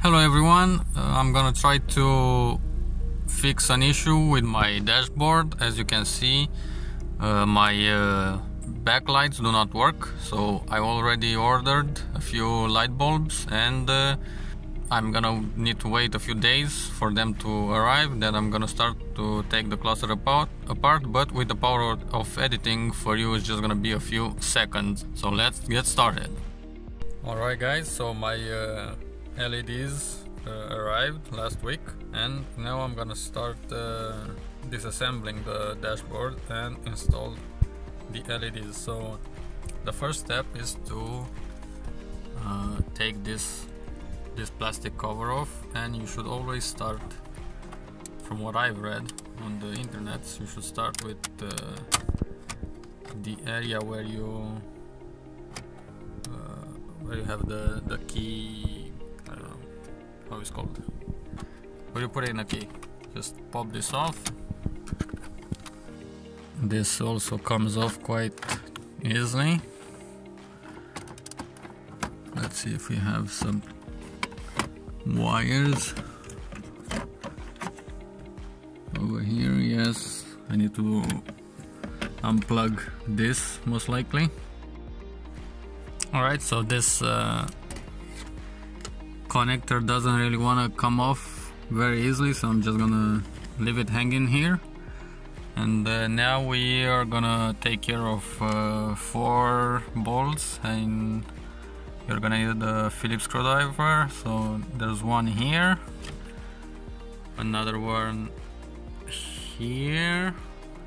Hello everyone, I'm gonna try to fix an issue with my dashboard. As you can see, my backlights do not work, so I already ordered a few light bulbs and I'm gonna need to wait a few days for them to arrive. Then I'm gonna start to take the cluster apart, but with the power of editing, for you it's just gonna be a few seconds. So let's get started. Alright guys, so my LEDs arrived last week, and now I'm gonna start disassembling the dashboard and install the LEDs. So the first step is to take this plastic cover off, and you should always start, from what I've read on the internet, you should start with the area where you have the key, I don't know how it's called, where you put in a key. Just pop this off. This also comes off quite easily. Let's see if we have some wires over here. Yes, I need to unplug this most likely. Alright, so this connector doesn't really want to come off very easily, so I'm just gonna leave it hanging here. And now we are gonna take care of 4 bolts, and you're gonna need a Phillips screwdriver. So there's one here, another one here.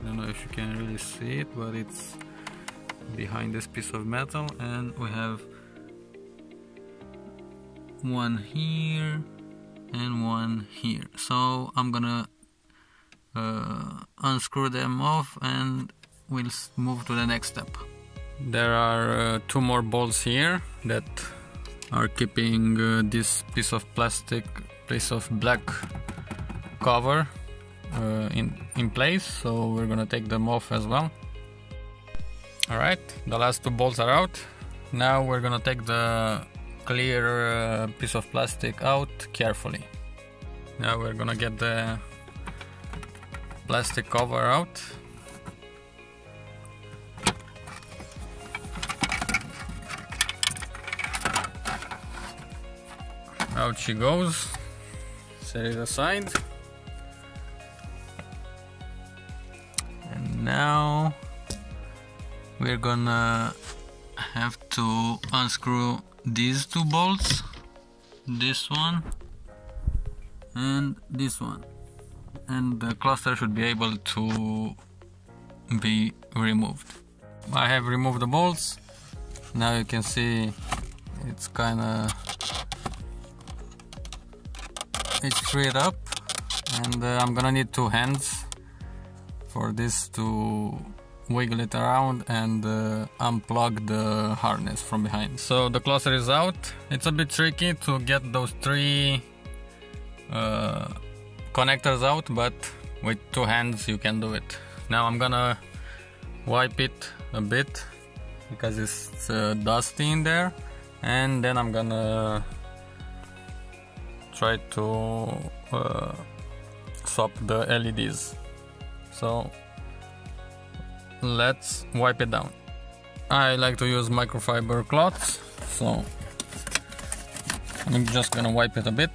I don't know if you can really see it, but it's behind this piece of metal, and we have one here and one here. So I'm gonna unscrew them off and we'll move to the next step. There are 2 more bolts here that are keeping this piece of black cover in place, so we're gonna take them off as well. Alright, the last 2 bolts are out. Now we're gonna take the clear piece of plastic out carefully. Now we're gonna get the plastic cover out. Out she goes. Set it aside. And now we're gonna have to unscrew these 2 bolts, this one and this one, and the cluster should be able to be removed. I have removed the bolts. Now you can see it's freed up, and I'm gonna need 2 hands for this to wiggle it around and unplug the harness from behind. So the cluster is out. It's a bit tricky to get those 3 connectors out, but with 2 hands you can do it. Now I'm gonna wipe it a bit because it's dusty in there, and then I'm gonna try to swap the LEDs. So let's wipe it down. I like to use microfiber cloths, so I'm just gonna wipe it a bit,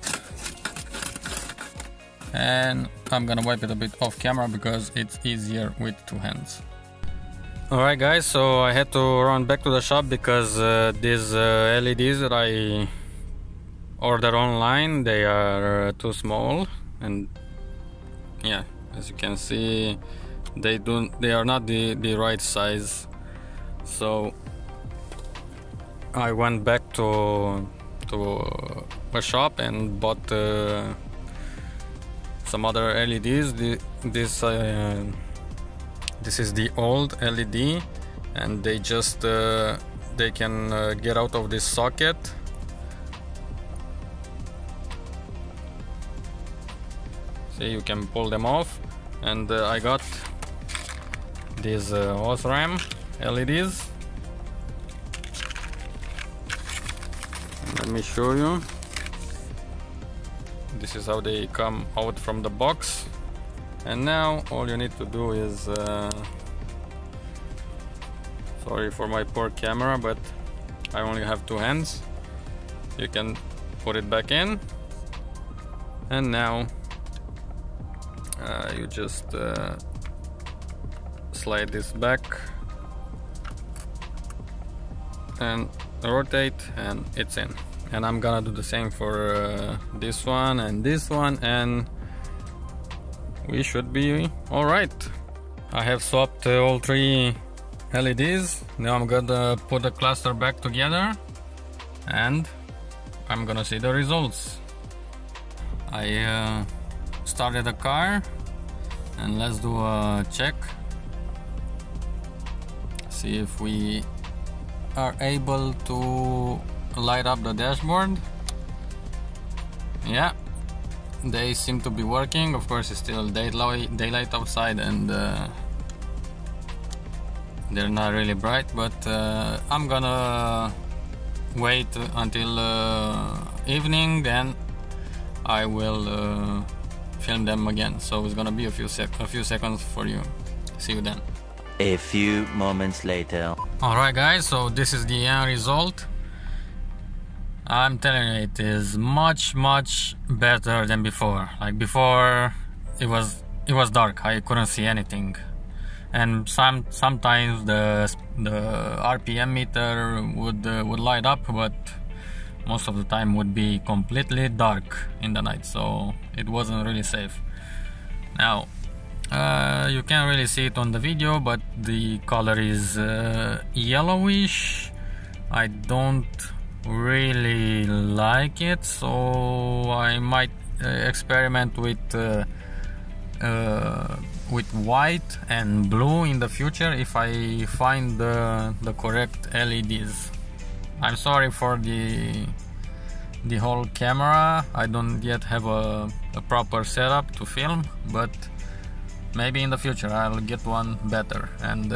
and I'm gonna wipe it a bit off camera because it's easier with 2 hands. Alright guys, so I had to run back to the shop because these LEDs that I ordered online, they are too small, and yeah, as you can see, they are not the right size. So I went back to a shop and bought some other LEDs. This is the old LED, and they just they can get out of this socket. See, you can pull them off, and I got these OSRAM LEDs. Let me show you. this is how they come out from the box. And now all you need to do is sorry for my poor camera, but I only have two hands. You can put it back in, and now you just slide this back and rotate, and it's in. And I'm gonna do the same for this one, and we should be all right. I have swapped all three LEDs. Now I'm gonna put the cluster back together and I'm gonna see the results. I started the car, and let's do a check. See if we are able to light up the dashboard. Yeah, they seem to be working. Of course, it's still daylight outside, and they're not really bright, but I'm gonna wait until evening, then I will film them again. So it's gonna be a few seconds for you. See you then. A few moments later. Alright guys, so this is the end result. I'm telling you, it is much better than before. Like before, it was dark. I couldn't see anything, and sometimes the RPM meter would light up, but most of the time would be completely dark in the night. So it wasn't really safe. Now you can't really see it on the video, but the color is yellowish. I don't really like it, so I might experiment with white and blue in the future if I find the correct LEDs. I'm sorry for the whole camera. I don't yet have a proper setup to film, but maybe in the future I'll get one better, and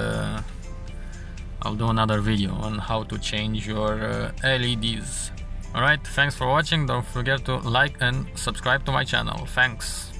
I'll do another video on how to change your LEDs. Alright, thanks for watching. Don't forget to like and subscribe to my channel. Thanks.